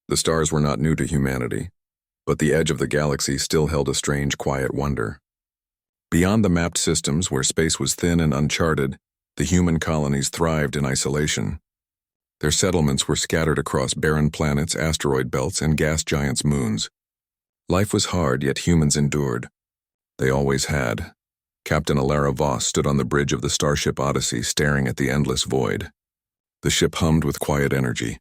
The stars were not new to humanity, but the edge of the galaxy still held a strange, quiet wonder. Beyond the mapped systems, where space was thin and uncharted, the human colonies thrived in isolation. Their settlements were scattered across barren planets, asteroid belts, and gas giants' moons. Life was hard, yet humans endured. They always had. Captain Alara Voss stood on the bridge of the starship Odyssey, staring at the endless void. The ship hummed with quiet energy,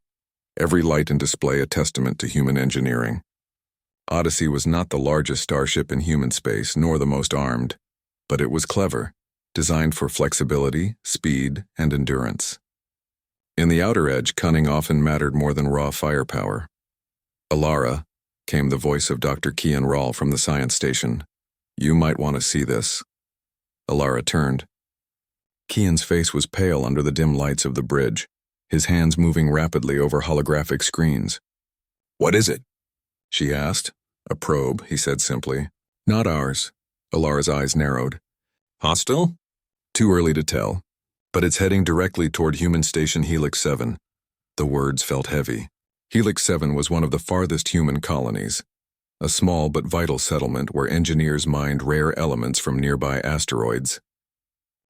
every light and display a testament to human engineering. Odyssey was not the largest starship in human space, nor the most armed, but it was clever, designed for flexibility, speed, and endurance. In the outer edge, cunning often mattered more than raw firepower. "Alara," came the voice of Dr. Kian Rahl from the science station. "You might want to see this." Alara turned. Kian's face was pale under the dim lights of the bridge, his hands moving rapidly over holographic screens. "What is it?" she asked. "A probe," he said simply. "Not ours." Alara's eyes narrowed. "Hostile?" "Too early to tell. But it's heading directly toward human station Helix 7. The words felt heavy. Helix 7 was one of the farthest human colonies, a small but vital settlement where engineers mined rare elements from nearby asteroids.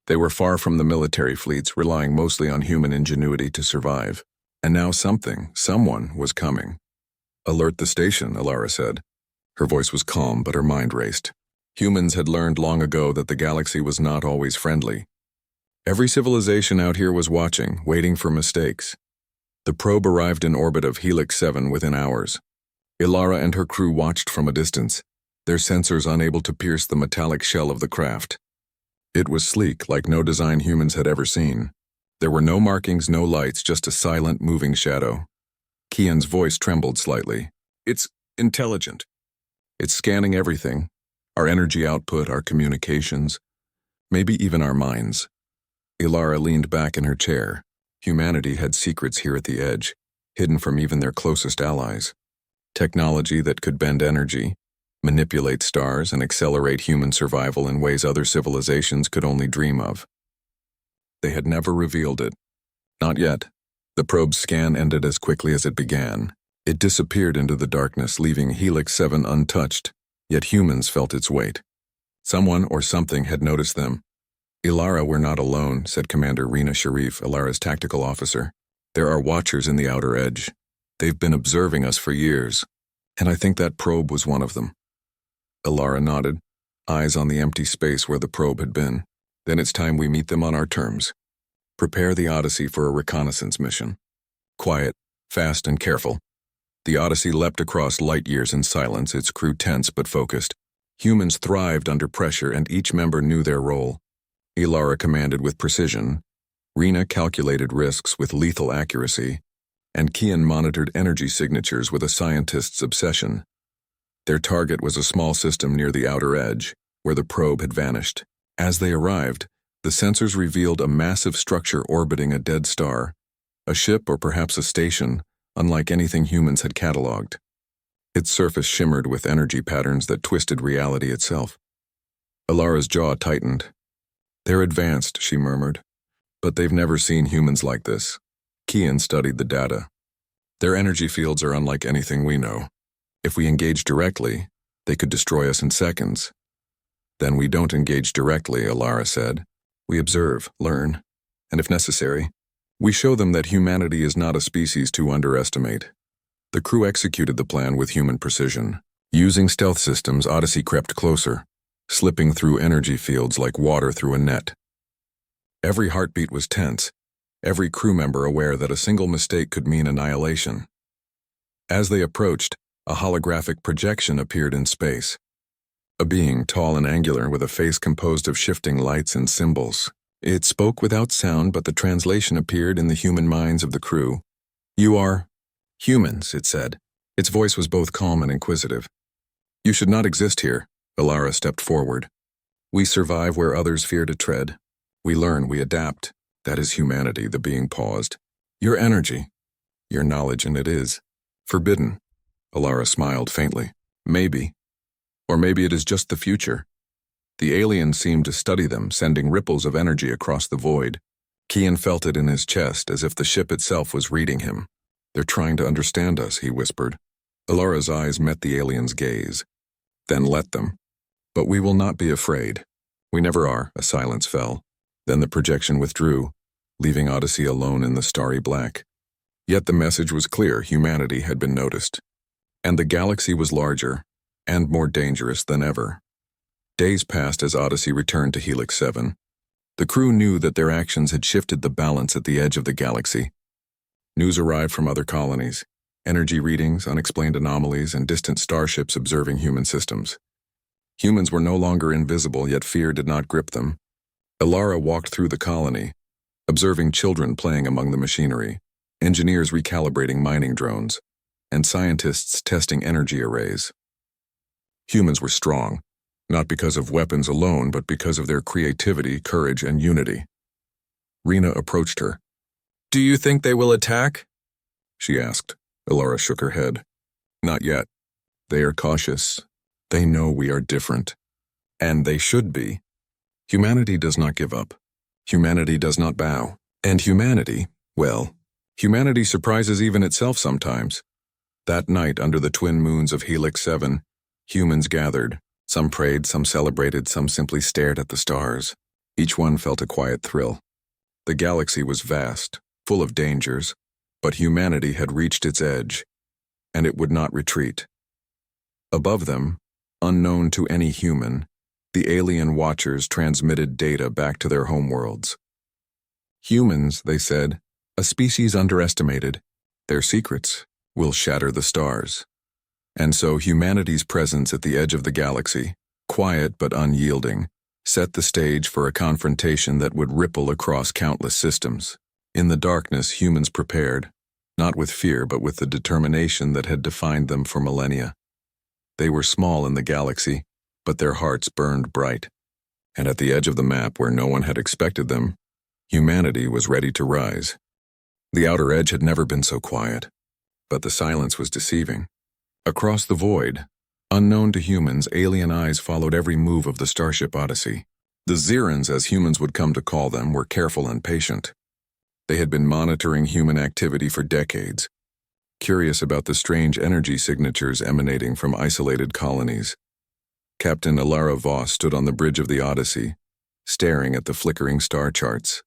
They were far from the military fleets, relying mostly on human ingenuity to survive. And now someone was coming. "Alert the station," Alara said. Her voice was calm, but her mind raced. Humans had learned long ago that the galaxy was not always friendly. Every civilization out here was watching, waiting for mistakes. The probe arrived in orbit of Helix 7 within hours. Alara and her crew watched from a distance, their sensors unable to pierce the metallic shell of the craft. It was sleek, like no design humans had ever seen. There were no markings, no lights, just a silent, moving shadow. Kian's voice trembled slightly. "It's intelligent. It's scanning everything, our energy output, our communications, maybe even our minds." Alara leaned back in her chair. Humanity had secrets here at the edge, hidden from even their closest allies. Technology that could bend energy, manipulate stars, and accelerate human survival in ways other civilizations could only dream of. They had never revealed it. Not yet. The probe's scan ended as quickly as it began. It disappeared into the darkness, leaving Helix 7 untouched, yet humans felt its weight. Someone or something had noticed them. "Alara, we're not alone," said Commander Rena Sharif, Alara's tactical officer. "There are watchers in the outer edge. They've been observing us for years, and I think that probe was one of them." Alara nodded, eyes on the empty space where the probe had been. "Then it's time we meet them on our terms. Prepare the Odyssey for a reconnaissance mission. Quiet, fast, and careful." The Odyssey leapt across light years in silence, its crew tense but focused. Humans thrived under pressure, and each member knew their role. Alara commanded with precision, Rena calculated risks with lethal accuracy, and Kian monitored energy signatures with a scientist's obsession. Their target was a small system near the outer edge, where the probe had vanished. As they arrived, the sensors revealed a massive structure orbiting a dead star, a ship or perhaps a station, unlike anything humans had catalogued. Its surface shimmered with energy patterns that twisted reality itself. Alara's jaw tightened. "They're advanced," she murmured, "but they've never seen humans like this." Kian studied the data. "Their energy fields are unlike anything we know. If we engage directly, they could destroy us in seconds." "Then we don't engage directly," Alara said. "We observe, learn, and if necessary, we show them that humanity is not a species to underestimate." The crew executed the plan with human precision. Using stealth systems, Odyssey crept closer, slipping through energy fields like water through a net. Every heartbeat was tense, every crew member aware that a single mistake could mean annihilation. As they approached, a holographic projection appeared in space. A being tall and angular with a face composed of shifting lights and symbols. It spoke without sound, but the translation appeared in the human minds of the crew. "You are humans," it said. Its voice was both calm and inquisitive. "You should not exist here." Alara stepped forward. "We survive where others fear to tread. We learn, we adapt. That is humanity," the being paused. "Your energy, your knowledge, and it is forbidden." Alara smiled faintly. "Maybe. Or maybe it is just the future." The alien seemed to study them, sending ripples of energy across the void. Kian felt it in his chest, as if the ship itself was reading him. They're trying to understand us, he whispered. Alara's eyes met the alien's gaze. Then let them. But we will not be afraid. We never are, a silence fell. Then the projection withdrew, leaving Odyssey alone in the starry black. Yet the message was clear: humanity had been noticed. And the galaxy was larger and more dangerous than ever. Days passed as Odyssey returned to Helix 7. The crew knew that their actions had shifted the balance at the edge of the galaxy. News arrived from other colonies: energy readings, unexplained anomalies, and distant starships observing human systems. Humans were no longer invisible, yet fear did not grip them. Alara walked through the colony, observing children playing among the machinery, engineers recalibrating mining drones, and scientists testing energy arrays. Humans were strong, not because of weapons alone, but because of their creativity, courage, and unity. Rena approached her. "Do you think they will attack?" she asked. Alara shook her head. "Not yet. They are cautious. They know we are different. And they should be. Humanity does not give up. Humanity does not bow. And humanity, well, humanity surprises even itself sometimes." That night, under the twin moons of Helix 7, humans gathered. Some prayed, some celebrated, some simply stared at the stars. Each one felt a quiet thrill. The galaxy was vast, full of dangers, but humanity had reached its edge, and it would not retreat. Above them, unknown to any human, the alien watchers transmitted data back to their homeworlds. Humans, they said, a species underestimated. Their secrets will shatter the stars. And so humanity's presence at the edge of the galaxy, quiet but unyielding, set the stage for a confrontation that would ripple across countless systems. In the darkness, humans prepared, not with fear but with the determination that had defined them for millennia. They were small in the galaxy, but their hearts burned bright. And at the edge of the map, where no one had expected them, humanity was ready to rise. The outer edge had never been so quiet, but the silence was deceiving. Across the void, unknown to humans, alien eyes followed every move of the Starship Odyssey. The Zirans, as humans would come to call them, were careful and patient. They had been monitoring human activity for decades, curious about the strange energy signatures emanating from isolated colonies. Captain Alara Voss stood on the bridge of the Odyssey, staring at the flickering star charts.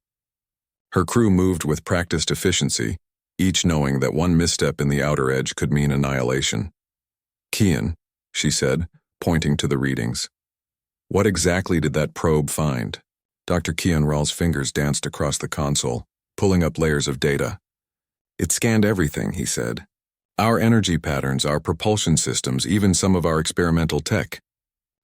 Her crew moved with practiced efficiency, each knowing that one misstep in the outer edge could mean annihilation. "Kian," she said, pointing to the readings. "What exactly did that probe find?" Dr. Kian Ral's fingers danced across the console, pulling up layers of data. "It scanned everything," he said. "Our energy patterns, our propulsion systems, even some of our experimental tech.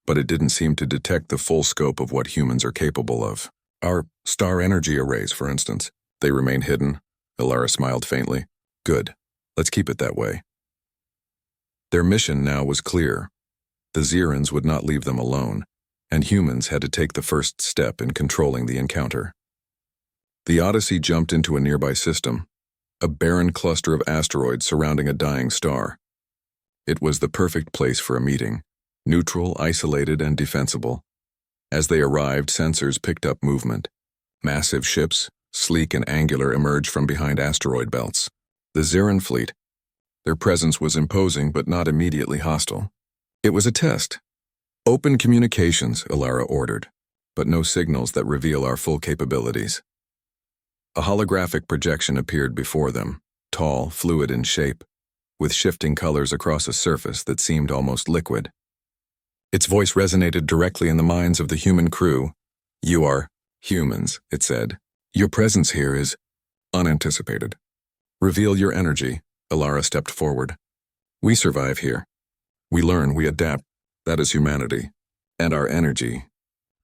But it didn't seem to detect the full scope of what humans are capable of. Our star energy arrays, for instance. They remain hidden." Alara smiled faintly. "Good. Let's keep it that way." Their mission now was clear. The Zirans would not leave them alone, and humans had to take the first step in controlling the encounter. The Odyssey jumped into a nearby system, a barren cluster of asteroids surrounding a dying star. It was the perfect place for a meeting, neutral, isolated, and defensible. As they arrived, sensors picked up movement. Massive ships, sleek and angular, emerged from behind asteroid belts. The Ziran fleet. Their presence was imposing but not immediately hostile. It was a test. "Open communications," Alara ordered, "but no signals that reveal our full capabilities." A holographic projection appeared before them, tall, fluid in shape, with shifting colors across a surface that seemed almost liquid. Its voice resonated directly in the minds of the human crew. "You are humans," it said. "Your presence here is unanticipated. Reveal your energy." Alara stepped forward. "We survive here. We learn, we adapt. That is humanity. And our energy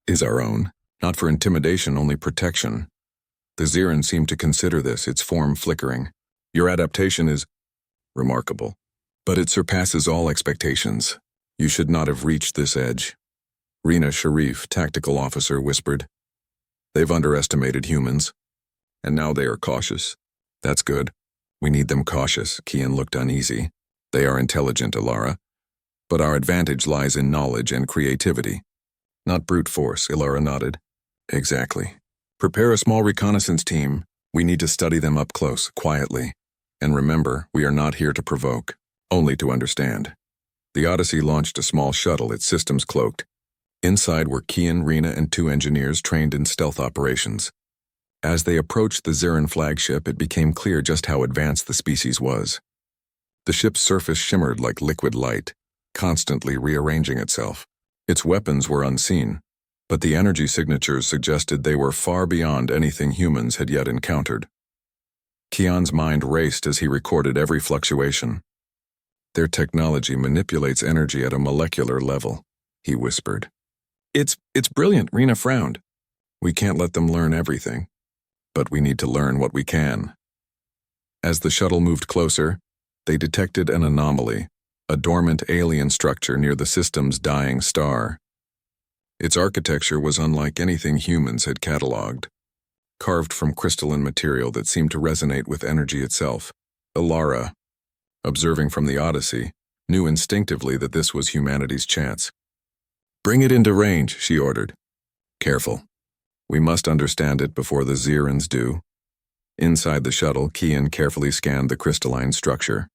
is our own. Not for intimidation, only protection." The Ziran seemed to consider this, its form flickering. "Your adaptation is remarkable, but it surpasses all expectations. You should not have reached this edge." Rena Sharif, tactical officer, whispered. "They've underestimated humans, and now they are cautious." "That's good. We need them cautious." Kian looked uneasy. "They are intelligent, Alara. But our advantage lies in knowledge and creativity. Not brute force," Alara nodded. "Exactly. Prepare a small reconnaissance team. We need to study them up close, quietly. And remember, we are not here to provoke, only to understand. The Odyssey launched a small shuttle, its systems cloaked. Inside were Kian, Rena, and 2 engineers trained in stealth operations. As they approached the Zirin flagship, it became clear just how advanced the species was. The ship's surface shimmered like liquid light, constantly rearranging itself. Its weapons were unseen, but the energy signatures suggested they were far beyond anything humans had yet encountered. Kian's mind raced as he recorded every fluctuation. Their technology manipulates energy at a molecular level, he whispered. It's brilliant, Rena frowned. We can't let them learn everything, but we need to learn what we can. As the shuttle moved closer, they detected an anomaly, a dormant alien structure near the system's dying star. Its architecture was unlike anything humans had catalogued, carved from crystalline material that seemed to resonate with energy itself. Ilara, observing from the Odyssey, knew instinctively that this was humanity's chance. Bring it into range, she ordered. Careful. We must understand it before the Zirins do. Inside the shuttle, Kian carefully scanned the crystalline structure.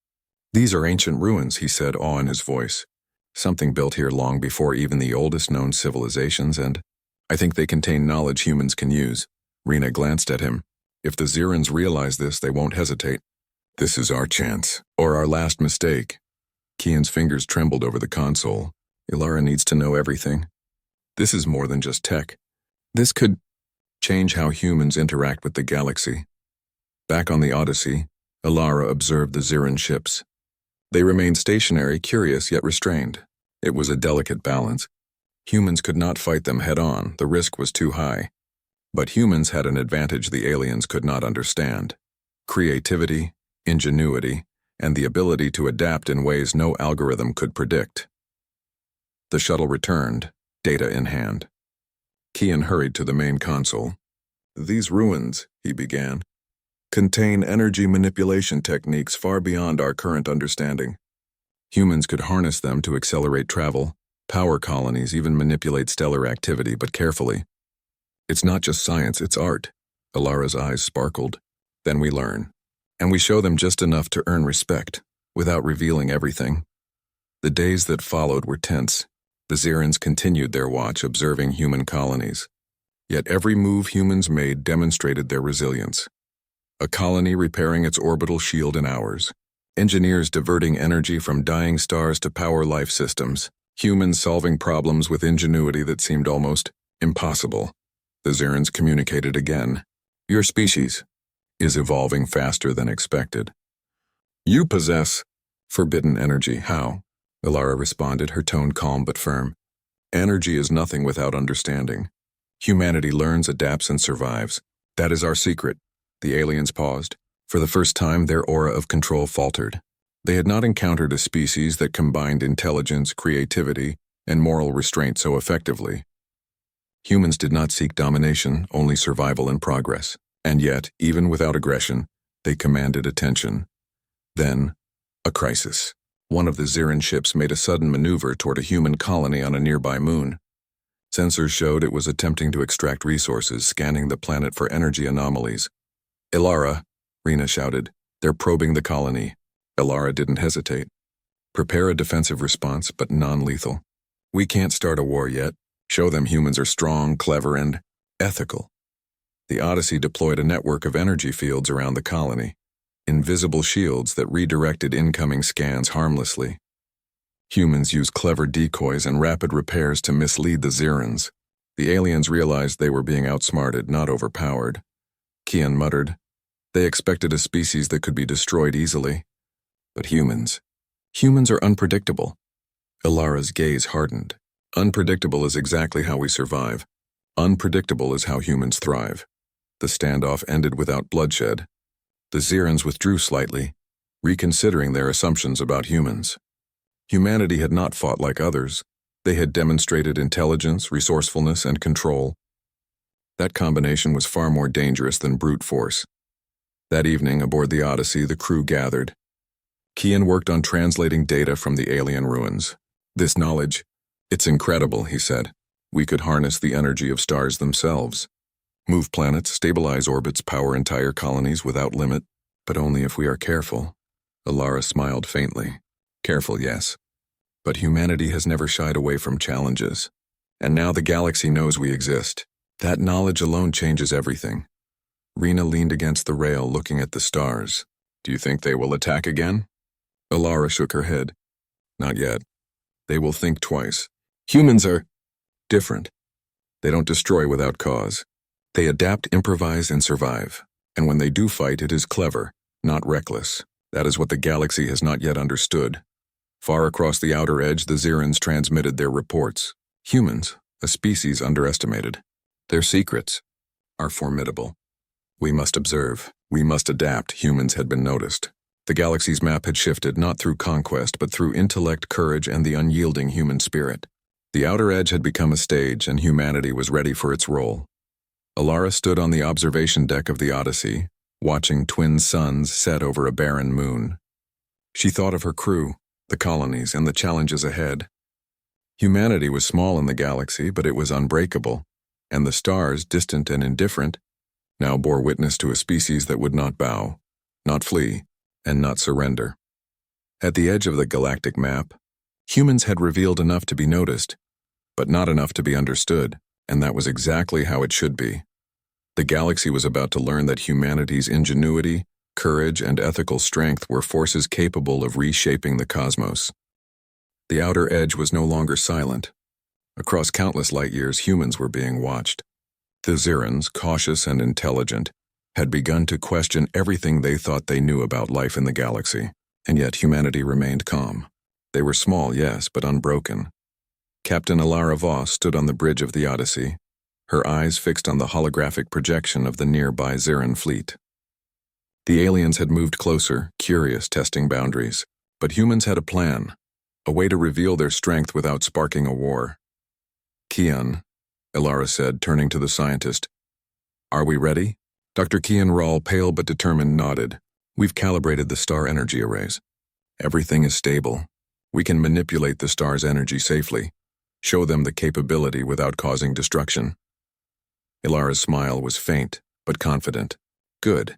These are ancient ruins, he said, awe in his voice. Something built here long before even the oldest known civilizations, and I think they contain knowledge humans can use. Rena glanced at him. If the Zirins realize this, they won't hesitate. This is our chance, or our last mistake. Kian's fingers trembled over the console. Ilara needs to know everything. This is more than just tech. This could change how humans interact with the galaxy. Back on the Odyssey, Ilara observed the Zirin ships. They remained stationary, curious yet restrained. It was a delicate balance. Humans could not fight them head-on, the risk was too high. But humans had an advantage the aliens could not understand: creativity, ingenuity, and the ability to adapt in ways no algorithm could predict. The shuttle returned, data in hand. Kian hurried to the main console. These ruins, he began, contain energy manipulation techniques far beyond our current understanding. Humans could harness them to accelerate travel, power colonies, even manipulate stellar activity, but carefully. It's not just science, it's art. Ilara's eyes sparkled. Then we learn. And we show them just enough to earn respect, without revealing everything. The days that followed were tense. The Zirins continued their watch, observing human colonies. Yet every move humans made demonstrated their resilience. A colony repairing its orbital shield in hours. Engineers diverting energy from dying stars to power life systems. Humans solving problems with ingenuity that seemed almost impossible. The Zirins communicated again. Your species is evolving faster than expected. You possess forbidden energy. How? Ilara responded, her tone calm but firm. Energy is nothing without understanding. Humanity learns, adapts, and survives. That is our secret. The aliens paused. For the first time, their aura of control faltered. They had not encountered a species that combined intelligence, creativity, and moral restraint so effectively. Humans did not seek domination, only survival and progress. And yet, even without aggression, they commanded attention. Then, a crisis. One of the Zirin ships made a sudden maneuver toward a human colony on a nearby moon. Sensors showed it was attempting to extract resources, scanning the planet for energy anomalies. Ilara, Rena shouted, they're probing the colony. Ilara didn't hesitate. Prepare a defensive response, but non-lethal. We can't start a war yet. Show them humans are strong, clever, and ethical. The Odyssey deployed a network of energy fields around the colony, invisible shields that redirected incoming scans harmlessly. Humans used clever decoys and rapid repairs to mislead the Zirins. The aliens realized they were being outsmarted, not overpowered. Kian muttered, they expected a species that could be destroyed easily. But humans are unpredictable. Ilara's gaze hardened. Unpredictable is exactly how we survive. Unpredictable is how humans thrive. The standoff ended without bloodshed. The Zirins withdrew slightly, reconsidering their assumptions about humans. Humanity had not fought like others. They had demonstrated intelligence, resourcefulness, and control. That combination was far more dangerous than brute force. That evening, aboard the Odyssey, the crew gathered. Kian worked on translating data from the alien ruins. This knowledge, it's incredible, he said. We could harness the energy of stars themselves. Move planets, stabilize orbits, power entire colonies without limit. But only if we are careful. Alara smiled faintly. Careful, yes. But humanity has never shied away from challenges. And now the galaxy knows we exist. That knowledge alone changes everything. Rena leaned against the rail looking at the stars. Do you think they will attack again? Alara shook her head. Not yet. They will think twice. Humans are different. They don't destroy without cause. They adapt, improvise, and survive. And when they do fight, it is clever, not reckless. That is what the galaxy has not yet understood. Far across the outer edge, the Zirans transmitted their reports. Humans, a species underestimated. Their secrets are formidable. We must observe. We must adapt, humans had been noticed. The galaxy's map had shifted not through conquest but through intellect, courage, and the unyielding human spirit. The outer edge had become a stage, and humanity was ready for its role. Alara stood on the observation deck of the Odyssey, watching twin suns set over a barren moon. She thought of her crew, the colonies, and the challenges ahead. Humanity was small in the galaxy, but it was unbreakable, and the stars, distant and indifferent, now bore witness to a species that would not bow, not flee, and not surrender. At the edge of the galactic map, humans had revealed enough to be noticed, but not enough to be understood, and that was exactly how it should be. The galaxy was about to learn that humanity's ingenuity, courage, and ethical strength were forces capable of reshaping the cosmos. The outer edge was no longer silent. Across countless light years, humans were being watched. The Zirans, cautious and intelligent, had begun to question everything they thought they knew about life in the galaxy, and yet humanity remained calm. They were small, yes, but unbroken. Captain Alara Voss stood on the bridge of the Odyssey, her eyes fixed on the holographic projection of the nearby Ziran fleet. The aliens had moved closer, curious, testing boundaries, but humans had a plan, a way to reveal their strength without sparking a war. Kian, Alara said, turning to the scientist. Are we ready? Dr. Kian Rawl, pale but determined, nodded. We've calibrated the star energy arrays. Everything is stable. We can manipulate the star's energy safely, show them the capability without causing destruction. Ilara's smile was faint, but confident. Good.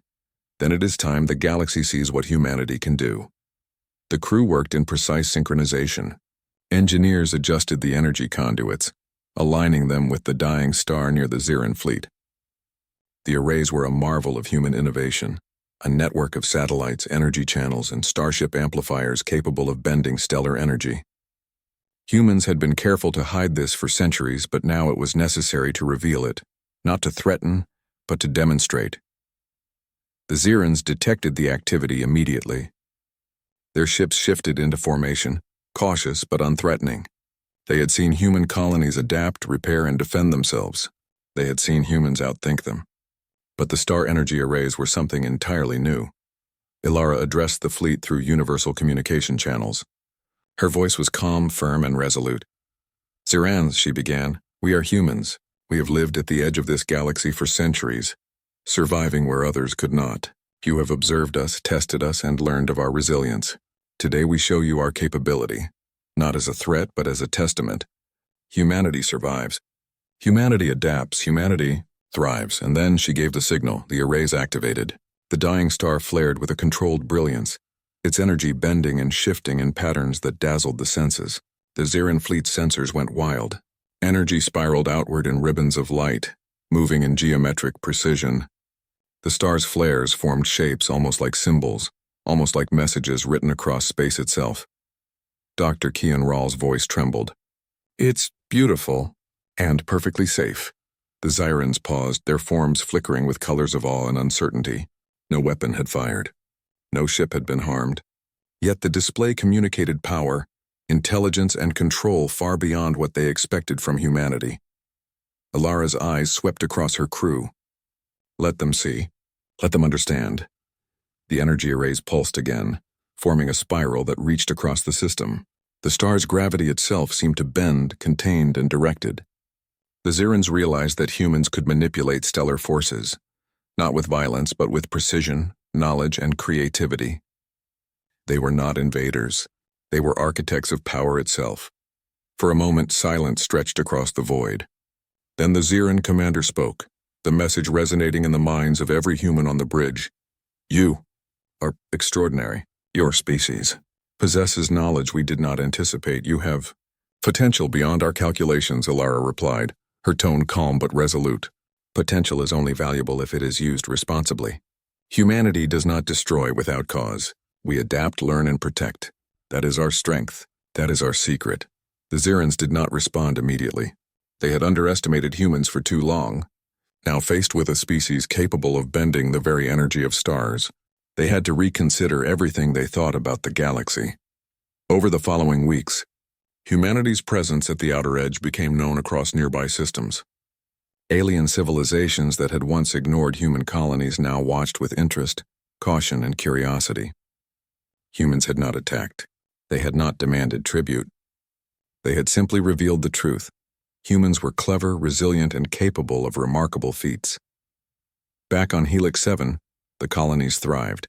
Then it is time the galaxy sees what humanity can do. The crew worked in precise synchronization. Engineers adjusted the energy conduits, aligning them with the dying star near the Ziran fleet. The arrays were a marvel of human innovation, a network of satellites, energy channels, and starship amplifiers capable of bending stellar energy. Humans had been careful to hide this for centuries, but now it was necessary to reveal it, not to threaten, but to demonstrate. The Zirans detected the activity immediately. Their ships shifted into formation, cautious but unthreatening. They had seen human colonies adapt, repair, and defend themselves. They had seen humans outthink them. But the star energy arrays were something entirely new. Ilara addressed the fleet through universal communication channels. Her voice was calm, firm, and resolute. Zirans, she began, we are humans. We have lived at the edge of this galaxy for centuries, surviving where others could not. You have observed us, tested us, and learned of our resilience. Today we show you our capability, not as a threat, but as a testament. Humanity survives. Humanity adapts. Humanity thrives. And then she gave the signal. The arrays activated. The dying star flared with a controlled brilliance, its energy bending and shifting in patterns that dazzled the senses. The Ziran fleet's sensors went wild. Energy spiraled outward in ribbons of light, moving in geometric precision. The star's flares formed shapes almost like symbols, almost like messages written across space itself. Dr. Kian Rawl's voice trembled. It's beautiful and perfectly safe. The Zirans paused, their forms flickering with colors of awe and uncertainty. No weapon had fired. No ship had been harmed. Yet the display communicated power, intelligence, and control far beyond what they expected from humanity. Alara's eyes swept across her crew. Let them see. Let them understand. The energy arrays pulsed again, forming a spiral that reached across the system. The star's gravity itself seemed to bend, contained, and directed. The Zirans realized that humans could manipulate stellar forces, not with violence, but with precision, knowledge, and creativity. They were not invaders. They were architects of power itself. For a moment, silence stretched across the void. Then the Ziran commander spoke, the message resonating in the minds of every human on the bridge. You, are extraordinary. Your species possesses knowledge we did not anticipate. You have potential beyond our calculations, Alara replied, her tone calm but resolute. Potential is only valuable if it is used responsibly. Humanity does not destroy without cause. We adapt, learn, and protect. That is our strength. That is our secret. The Zirans did not respond immediately. They had underestimated humans for too long. Now faced with a species capable of bending the very energy of stars, they had to reconsider everything they thought about the galaxy. Over the following weeks, humanity's presence at the outer edge became known across nearby systems. Alien civilizations that had once ignored human colonies now watched with interest, caution, and curiosity. Humans had not attacked. They had not demanded tribute. They had simply revealed the truth. Humans were clever, resilient, and capable of remarkable feats. Back on Helix 7, the colonies thrived.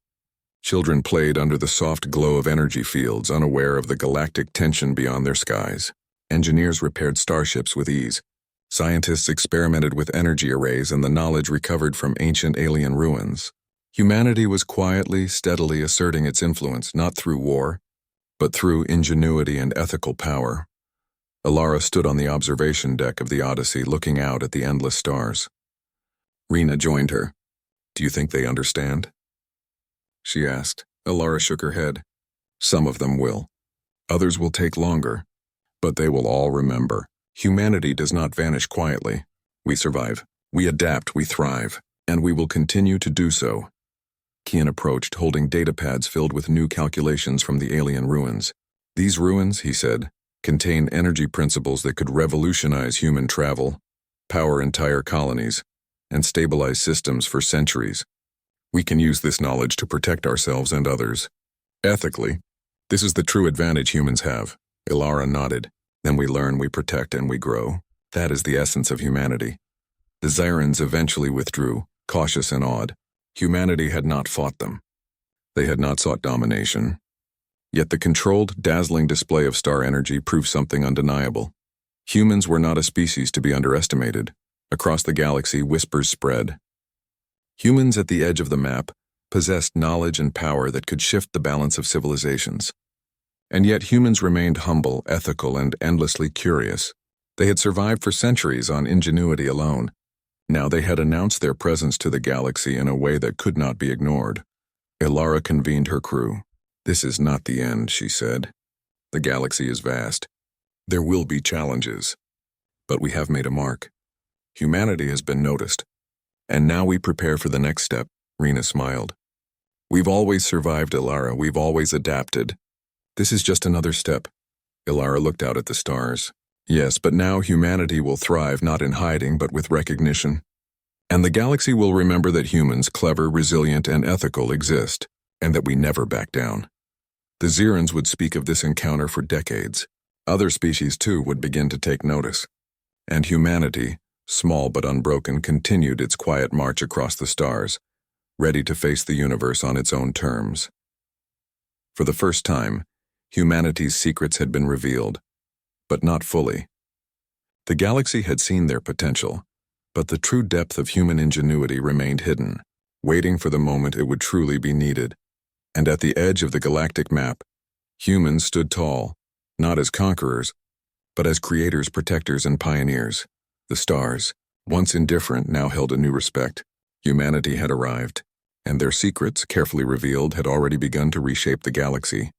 Children played under the soft glow of energy fields, unaware of the galactic tension beyond their skies. Engineers repaired starships with ease. Scientists experimented with energy arrays and the knowledge recovered from ancient alien ruins. Humanity was quietly, steadily asserting its influence, not through war, but through ingenuity and ethical power. Alara stood on the observation deck of the Odyssey, looking out at the endless stars. Rena joined her. "Do you think they understand?" she asked. Alara shook her head. "Some of them will. Others will take longer. But they will all remember. Humanity does not vanish quietly. We survive. We adapt, we thrive. And we will continue to do so." Kian approached, holding datapads filled with new calculations from the alien ruins. "These ruins," he said, "contain energy principles that could revolutionize human travel, power entire colonies, and stabilize systems for centuries. We can use this knowledge to protect ourselves and others. Ethically, this is the true advantage humans have." Alara nodded. "Then we learn, we protect, and we grow. That is the essence of humanity." The Zirans eventually withdrew, cautious and awed. Humanity had not fought them. They had not sought domination. Yet the controlled, dazzling display of star energy proved something undeniable. Humans were not a species to be underestimated. Across the galaxy, whispers spread. Humans at the edge of the map possessed knowledge and power that could shift the balance of civilizations. And yet humans remained humble, ethical, and endlessly curious. They had survived for centuries on ingenuity alone. Now they had announced their presence to the galaxy in a way that could not be ignored. Alara convened her crew. "This is not the end," she said. "The galaxy is vast. There will be challenges. But we have made a mark. Humanity has been noticed. And now we prepare for the next step." Rena smiled. "We've always survived, Alara. We've always adapted. This is just another step." Alara looked out at the stars. "Yes, but now humanity will thrive not in hiding but with recognition. And the galaxy will remember that humans, clever, resilient, and ethical, exist, and that we never back down." The Zirans would speak of this encounter for decades. Other species, too, would begin to take notice. And humanity, small but unbroken, continued its quiet march across the stars, ready to face the universe on its own terms. For the first time, humanity's secrets had been revealed, but not fully. The galaxy had seen their potential, but the true depth of human ingenuity remained hidden, waiting for the moment it would truly be needed. And at the edge of the galactic map, humans stood tall, not as conquerors, but as creators, protectors, and pioneers. The stars, once indifferent, now held a new respect. Humanity had arrived, and their secrets, carefully revealed, had already begun to reshape the galaxy.